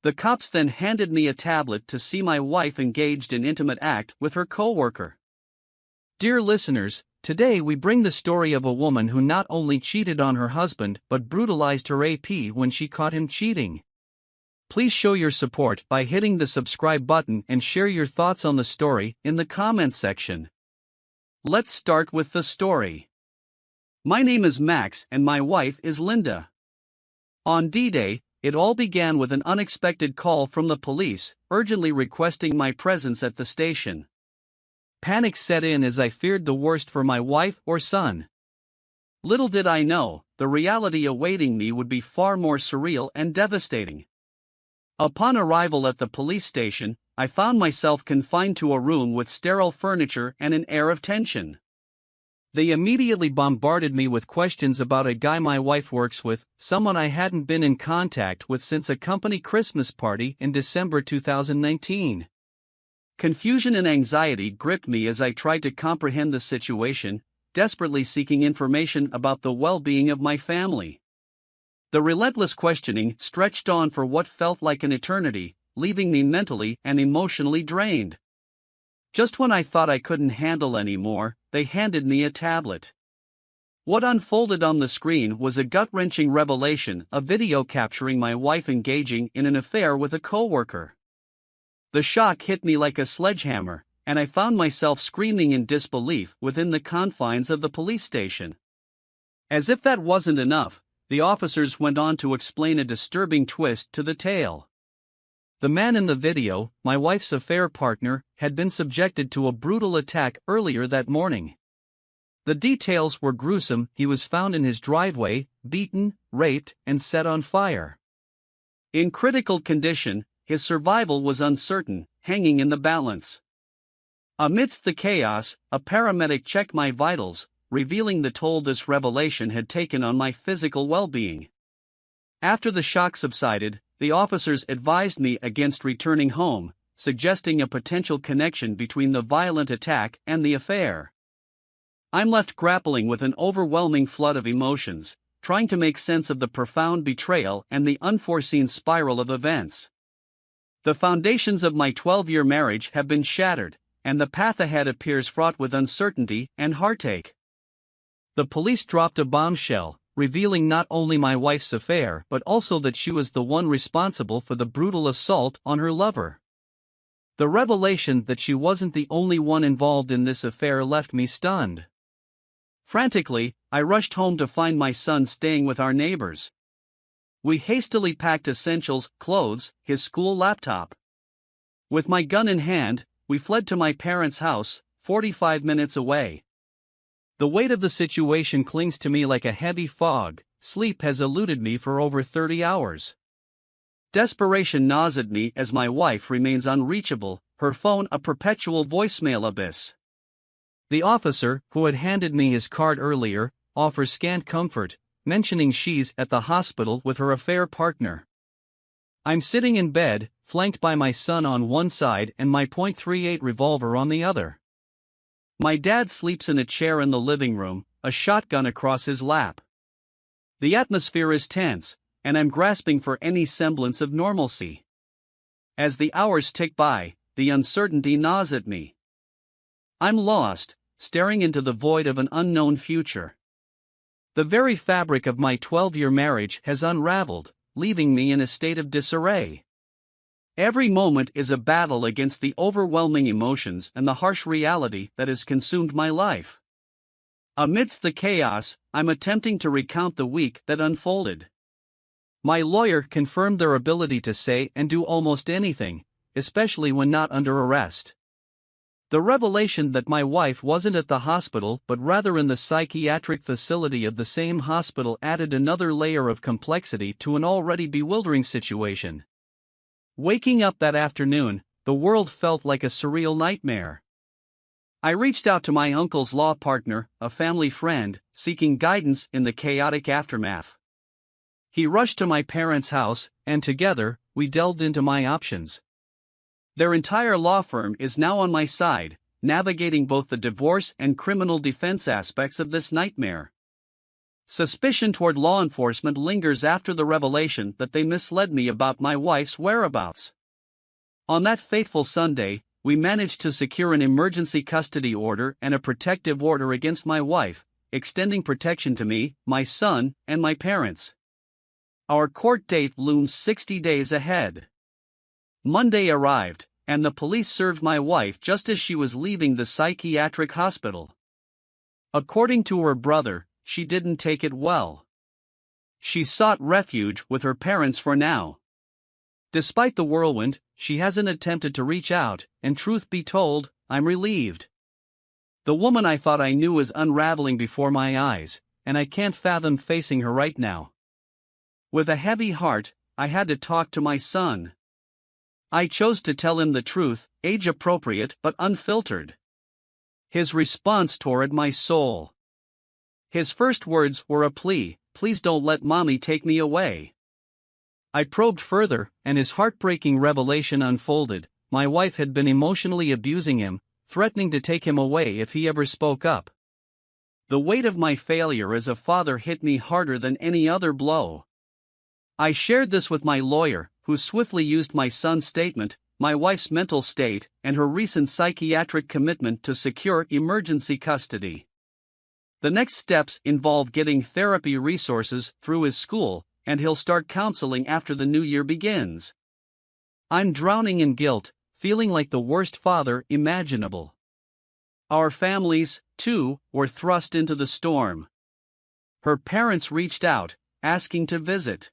The cops then handed me a tablet to see my wife engaged in intimate act with her co-worker. Dear listeners, today we bring the story of a woman who not only cheated on her husband but brutalized her AP when she caught him cheating. Please show your support by hitting the subscribe button and share your thoughts on the story in the comments section. Let's start with the story. My name is Max and my wife is Linda. On D-Day, it all began with an unexpected call from the police, urgently requesting my presence at the station. Panic set in as I feared the worst for my wife or son. Little did I know, the reality awaiting me would be far more surreal and devastating. Upon arrival at the police station, I found myself confined to a room with sterile furniture and an air of tension. They immediately bombarded me with questions about a guy my wife works with, someone I hadn't been in contact with since a company Christmas party in December 2019. Confusion and anxiety gripped me as I tried to comprehend the situation, desperately seeking information about the well-being of my family. The relentless questioning stretched on for what felt like an eternity, leaving me mentally and emotionally drained. Just when I thought I couldn't handle anymore, they handed me a tablet. What unfolded on the screen was a gut-wrenching revelation, a video capturing my wife engaging in an affair with a coworker. The shock hit me like a sledgehammer, and I found myself screaming in disbelief within the confines of the police station. As if that wasn't enough, the officers went on to explain a disturbing twist to the tale. The man in the video, my wife's affair partner, had been subjected to a brutal attack earlier that morning. The details were gruesome. He was found in his driveway, beaten, raped, and set on fire. In critical condition, his survival was uncertain, hanging in the balance. Amidst the chaos, a paramedic checked my vitals, revealing the toll this revelation had taken on my physical well-being. After the shock subsided, the officers advised me against returning home, suggesting a potential connection between the violent attack and the affair. I'm left grappling with an overwhelming flood of emotions, trying to make sense of the profound betrayal and the unforeseen spiral of events. The foundations of my 12-year marriage have been shattered, and the path ahead appears fraught with uncertainty and heartache. The police dropped a bombshell, revealing not only my wife's affair but also that she was the one responsible for the brutal assault on her lover. The revelation that she wasn't the only one involved in this affair left me stunned. Frantically, I rushed home to find my son staying with our neighbors. We hastily packed essentials, clothes, his school laptop. With my gun in hand, we fled to my parents' house, 45 minutes away. The weight of the situation clings to me like a heavy fog. Sleep has eluded me for over 30 hours. Desperation gnaws at me as my wife remains unreachable, her phone a perpetual voicemail abyss. The officer, who had handed me his card earlier, offers scant comfort, mentioning she's at the hospital with her affair partner. I'm sitting in bed, flanked by my son on one side and my .38 revolver on the other. My dad sleeps in a chair in the living room, a shotgun across his lap. The atmosphere is tense, and I'm grasping for any semblance of normalcy. As the hours tick by, the uncertainty gnaws at me. I'm lost, staring into the void of an unknown future. The very fabric of my 12-year marriage has unraveled, leaving me in a state of disarray. Every moment is a battle against the overwhelming emotions and the harsh reality that has consumed my life. Amidst the chaos, I'm attempting to recount the week that unfolded. My lawyer confirmed their ability to say and do almost anything, especially when not under arrest. The revelation that my wife wasn't at the hospital but rather in the psychiatric facility of the same hospital added another layer of complexity to an already bewildering situation. Waking up that afternoon, the world felt like a surreal nightmare. I reached out to my uncle's law partner, a family friend, seeking guidance in the chaotic aftermath. He rushed to my parents' house, and together, we delved into my options. Their entire law firm is now on my side, navigating both the divorce and criminal defense aspects of this nightmare. Suspicion toward law enforcement lingers after the revelation that they misled me about my wife's whereabouts. On that fateful Sunday, we managed to secure an emergency custody order and a protective order against my wife, extending protection to me, my son, and my parents. Our court date looms 60 days ahead. Monday arrived, and the police served my wife just as she was leaving the psychiatric hospital. According to her brother, she didn't take it well. She sought refuge with her parents for now. Despite the whirlwind, she hasn't attempted to reach out, and truth be told, I'm relieved. The woman I thought I knew is unraveling before my eyes, and I can't fathom facing her right now. With a heavy heart, I had to talk to my son. I chose to tell him the truth, age-appropriate but unfiltered. His response tore at my soul. His first words were a plea, "Please don't let mommy take me away." I probed further, and his heartbreaking revelation unfolded. My wife had been emotionally abusing him, threatening to take him away if he ever spoke up. The weight of my failure as a father hit me harder than any other blow. I shared this with my lawyer, who swiftly used my son's statement, my wife's mental state, and her recent psychiatric commitment to secure emergency custody. The next steps involve getting therapy resources through his school, and he'll start counseling after the new year begins. I'm drowning in guilt, feeling like the worst father imaginable. Our families, too, were thrust into the storm. Her parents reached out, asking to visit.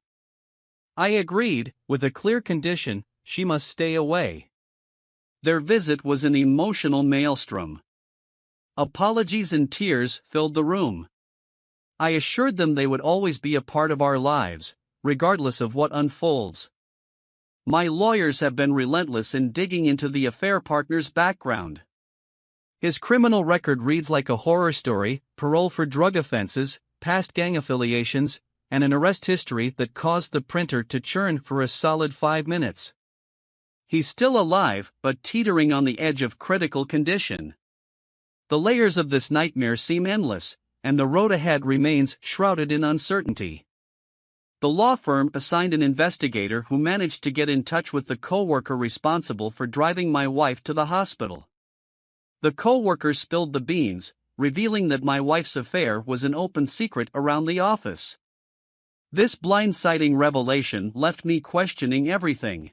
I agreed, with a clear condition: she must stay away. Their visit was an emotional maelstrom. Apologies and tears filled the room. I assured them they would always be a part of our lives, regardless of what unfolds. My lawyers have been relentless in digging into the affair partner's background. His criminal record reads like a horror story: parole for drug offenses, past gang affiliations, and an arrest history that caused the printer to churn for a solid 5 minutes. He's still alive, but teetering on the edge of critical condition. The layers of this nightmare seem endless, and the road ahead remains shrouded in uncertainty. The law firm assigned an investigator who managed to get in touch with the co-worker responsible for driving my wife to the hospital. The co-worker spilled the beans, revealing that my wife's affair was an open secret around the office. This blindsiding revelation left me questioning everything.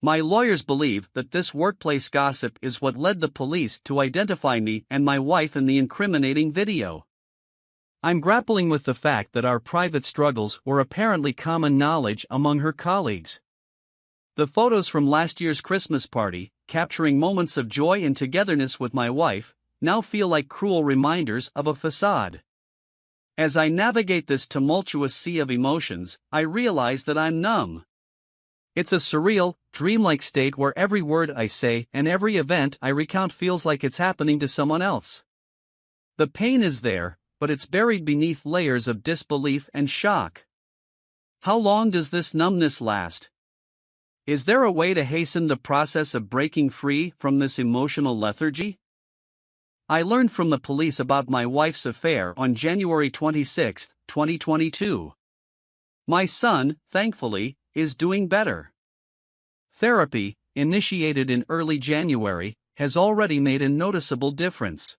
My lawyers believe that this workplace gossip is what led the police to identify me and my wife in the incriminating video. I'm grappling with the fact that our private struggles were apparently common knowledge among her colleagues. The photos from last year's Christmas party, capturing moments of joy and togetherness with my wife, now feel like cruel reminders of a facade. As I navigate this tumultuous sea of emotions, I realize that I'm numb. It's a surreal, dreamlike state where every word I say and every event I recount feels like it's happening to someone else. The pain is there, but it's buried beneath layers of disbelief and shock. How long does this numbness last? Is there a way to hasten the process of breaking free from this emotional lethargy? I learned from the police about my wife's affair on January 26, 2022. My son, thankfully, is doing better. Therapy, initiated in early January, has already made a noticeable difference.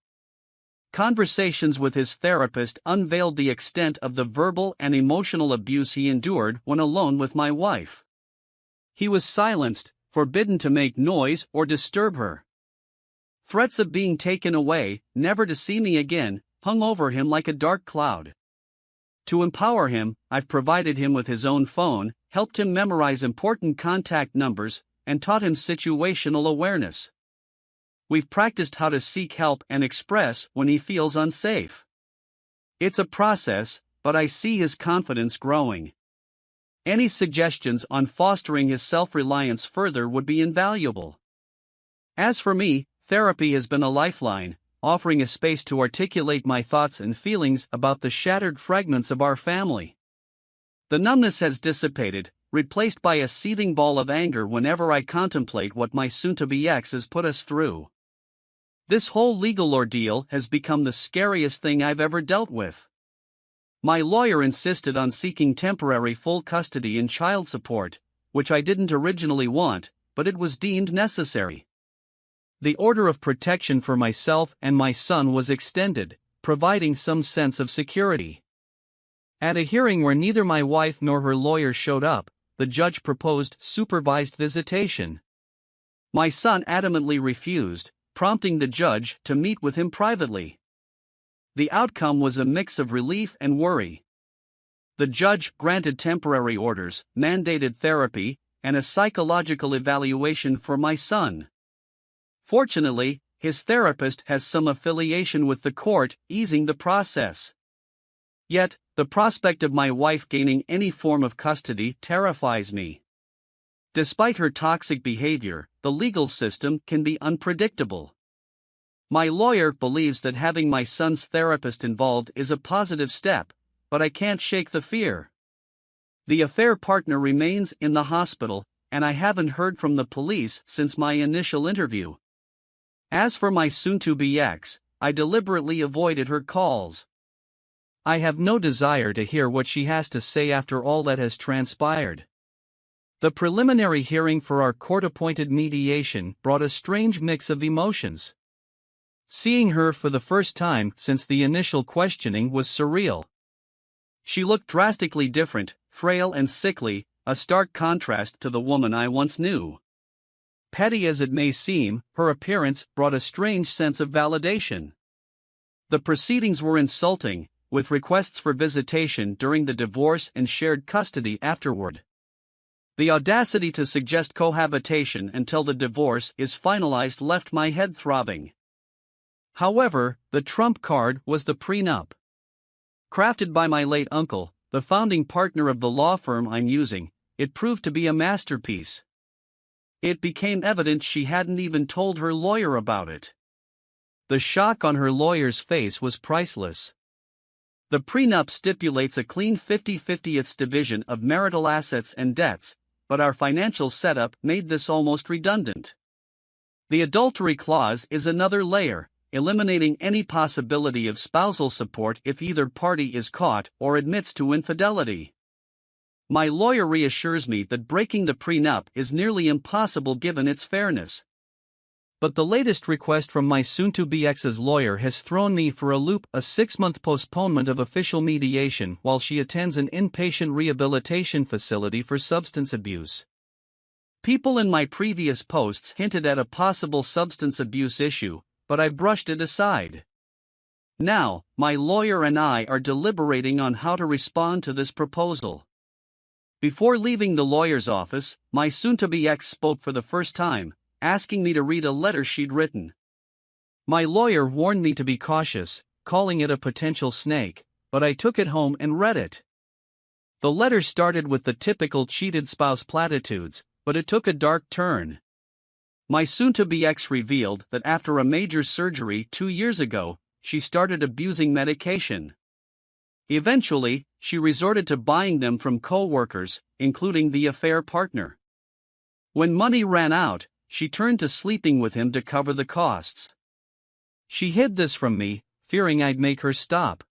Conversations with his therapist unveiled the extent of the verbal and emotional abuse he endured when alone with my wife. He was silenced, forbidden to make noise or disturb her. Threats of being taken away, never to see me again, hung over him like a dark cloud. To empower him, I've provided him with his own phone, helped him memorize important contact numbers, and taught him situational awareness. We've practiced how to seek help and express when he feels unsafe. It's a process, but I see his confidence growing. Any suggestions on fostering his self-reliance further would be invaluable. As for me, therapy has been a lifeline, offering a space to articulate my thoughts and feelings about the shattered fragments of our family. The numbness has dissipated, replaced by a seething ball of anger whenever I contemplate what my soon-to-be ex has put us through. This whole legal ordeal has become the scariest thing I've ever dealt with. My lawyer insisted on seeking temporary full custody and child support, which I didn't originally want, but it was deemed necessary. The order of protection for myself and my son was extended, providing some sense of security. At a hearing where neither my wife nor her lawyer showed up, the judge proposed supervised visitation. My son adamantly refused, prompting the judge to meet with him privately. The outcome was a mix of relief and worry. The judge granted temporary orders, mandated therapy, and a psychological evaluation for my son. Fortunately, his therapist has some affiliation with the court, easing the process. Yet, the prospect of my wife gaining any form of custody terrifies me. Despite her toxic behavior, the legal system can be unpredictable. My lawyer believes that having my son's therapist involved is a positive step, but I can't shake the fear. The affair partner remains in the hospital, and I haven't heard from the police since my initial interview. As for my soon-to-be ex, I deliberately avoided her calls. I have no desire to hear what she has to say after all that has transpired. The preliminary hearing for our court-appointed mediation brought a strange mix of emotions. Seeing her for the first time since the initial questioning was surreal. She looked drastically different, frail and sickly, a stark contrast to the woman I once knew. Petty as it may seem, her appearance brought a strange sense of validation. The proceedings were insulting, with requests for visitation during the divorce and shared custody afterward. The audacity to suggest cohabitation until the divorce is finalized left my head throbbing. However, the trump card was the prenup. Crafted by my late uncle, the founding partner of the law firm I'm using, it proved to be a masterpiece. It became evident she hadn't even told her lawyer about it. The shock on her lawyer's face was priceless. The prenup stipulates a clean 50/50 division of marital assets and debts, but our financial setup made this almost redundant. The adultery clause is another layer, eliminating any possibility of spousal support if either party is caught or admits to infidelity. My lawyer reassures me that breaking the prenup is nearly impossible given its fairness. But the latest request from my soon-to-be ex's lawyer has thrown me for a loop: a 6-month postponement of official mediation while she attends an inpatient rehabilitation facility for substance abuse. People in my previous posts hinted at a possible substance abuse issue, but I brushed it aside. Now, my lawyer and I are deliberating on how to respond to this proposal. Before leaving the lawyer's office, my soon-to-be ex spoke for the first time, asking me to read a letter she'd written. My lawyer warned me to be cautious, calling it a potential snake, but I took it home and read it. The letter started with the typical cheated spouse platitudes, but it took a dark turn. My soon-to-be ex revealed that after a major surgery 2 years ago, she started abusing medication. Eventually, she resorted to buying them from co-workers, including the affair partner. When money ran out, she turned to sleeping with him to cover the costs. She hid this from me, fearing I'd make her stop.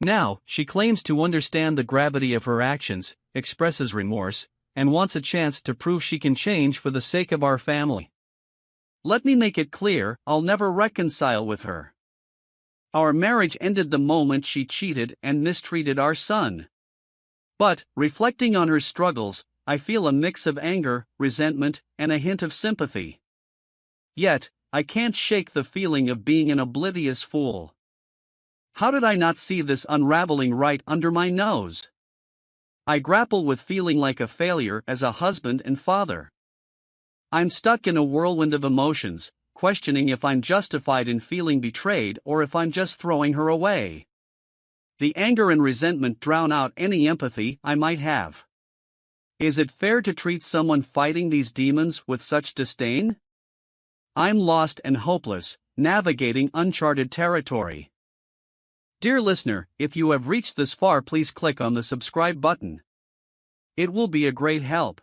Now, she claims to understand the gravity of her actions, expresses remorse, and wants a chance to prove she can change for the sake of our family. Let me make it clear, I'll never reconcile with her. Our marriage ended the moment she cheated and mistreated our son. But, reflecting on her struggles, I feel a mix of anger, resentment, and a hint of sympathy. Yet, I can't shake the feeling of being an oblivious fool. How did I not see this unraveling right under my nose? I grapple with feeling like a failure as a husband and father. I'm stuck in a whirlwind of emotions, questioning if I'm justified in feeling betrayed or if I'm just throwing her away. The anger and resentment drown out any empathy I might have. Is it fair to treat someone fighting these demons with such disdain? I'm lost and hopeless, navigating uncharted territory. Dear listener, if you have reached this far, please click on the subscribe button. It will be a great help.